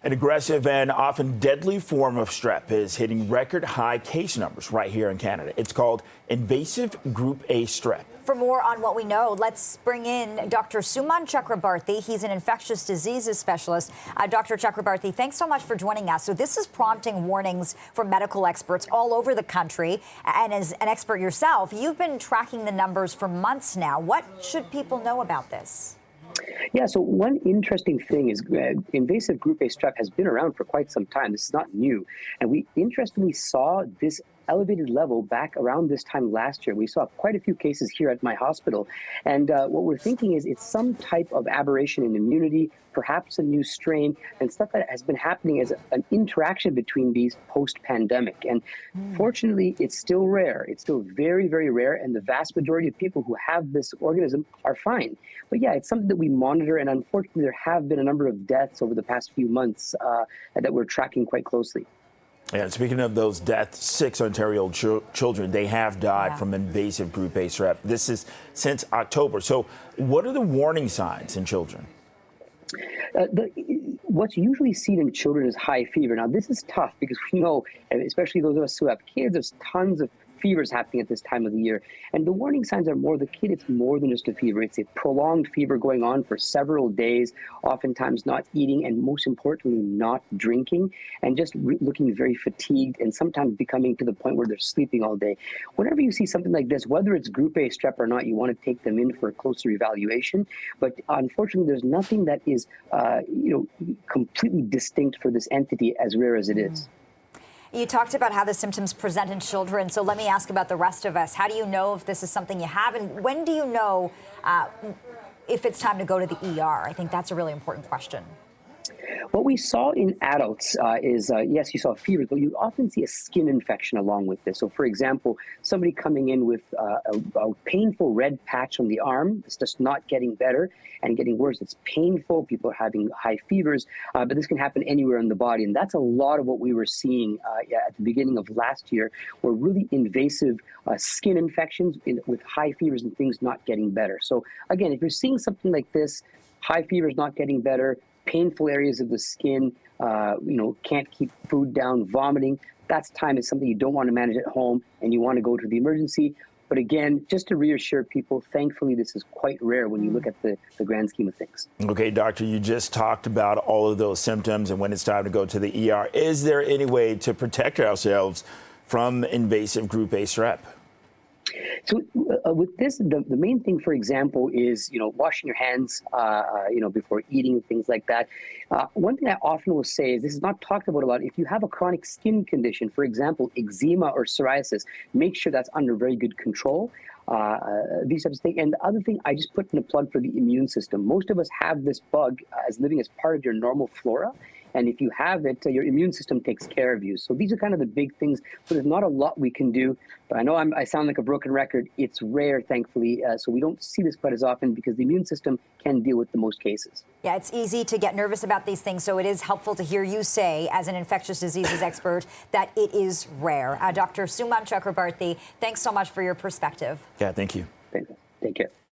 An aggressive and often deadly form of strep is hitting record high case numbers right here in Canada. It's called invasive group A strep. For more on what we know, let's bring in Dr. Sumon Chakrabarti. He's an infectious diseases specialist. Dr. Chakrabarti, thanks so much for joining us. So this is prompting warnings from medical experts all over the country. And as an expert yourself, you've been tracking the numbers for months now. What should people know about this? Yeah, so one interesting thing is invasive group A strep has been around for quite some time. This is not new. And we interestingly saw this elevated level back around this time last year. We saw quite a few cases here at my hospital. And what we're thinking is it's some type of aberration in immunity, perhaps a new strain, and stuff that has been happening as an interaction between these post-pandemic. And fortunately, it's still rare. It's still very, very rare. And the vast majority of people who have this organism are fine. But yeah, it's something that we monitor. And unfortunately, there have been a number of deaths over the past few months that we're tracking quite closely. Yeah, speaking of those deaths, 6 Ontario children, they have died from invasive group A strep. This is since October. So what are the warning signs in children? What's usually seen in children is high fever. Now, this is tough because we know, especially those of us who have kids, there's tons of fevers happening at this time of the year. And the warning signs are more the kid, it's more than just a fever. It's a prolonged fever going on for several days, oftentimes not eating, and most importantly, not drinking, and just looking very fatigued and sometimes becoming to the point where they're sleeping all day. Whenever you see something like this, whether it's group A strep or not, you want to take them in for a closer evaluation. But unfortunately, there's nothing that is completely distinct for this entity, as rare as it is. You talked about how the symptoms present in children, so let me ask about the rest of us. How do you know if this is something you have, and when do you know if it's time to go to the ER? I think that's a really important question. What we saw in adults is, yes, you saw fevers, but you often see a skin infection along with this. So, for example, somebody coming in with a painful red patch on the arm, it's just not getting better and getting worse. It's painful. People are having high fevers, but this can happen anywhere in the body. And that's a lot of what we were seeing at the beginning of last year, were really invasive skin infections with high fevers and things not getting better. So, again, if you're seeing something like this, high fevers not getting better, painful areas of the skin, can't keep food down, vomiting, that's time is something you don't want to manage at home and you want to go to the emergency. But again, just to reassure people, thankfully, this is quite rare when you look at the grand scheme of things. Okay, doctor, you just talked about all of those symptoms and when it's time to go to the ER. Is there any way to protect ourselves from invasive group A strep? So with this, the main thing, for example, is, washing your hands, before eating and things like that. One thing I often will say is, this is not talked about a lot. If you have a chronic skin condition, for example, eczema or psoriasis, make sure that's under very good control. These types of things. And the other thing, I just put in a plug for the immune system. Most of us have this bug as living as part of your normal flora. And if you have it, your immune system takes care of you. So these are kind of the big things. So there's not a lot we can do. But I know I sound like a broken record. It's rare, thankfully. So we don't see this quite as often because the immune system can deal with the most cases. Yeah, it's easy to get nervous about these things. So it is helpful to hear you say, as an infectious diseases expert, that it is rare. Dr. Sumon Chakrabarti, thanks so much for your perspective. Yeah, thank you. Take care.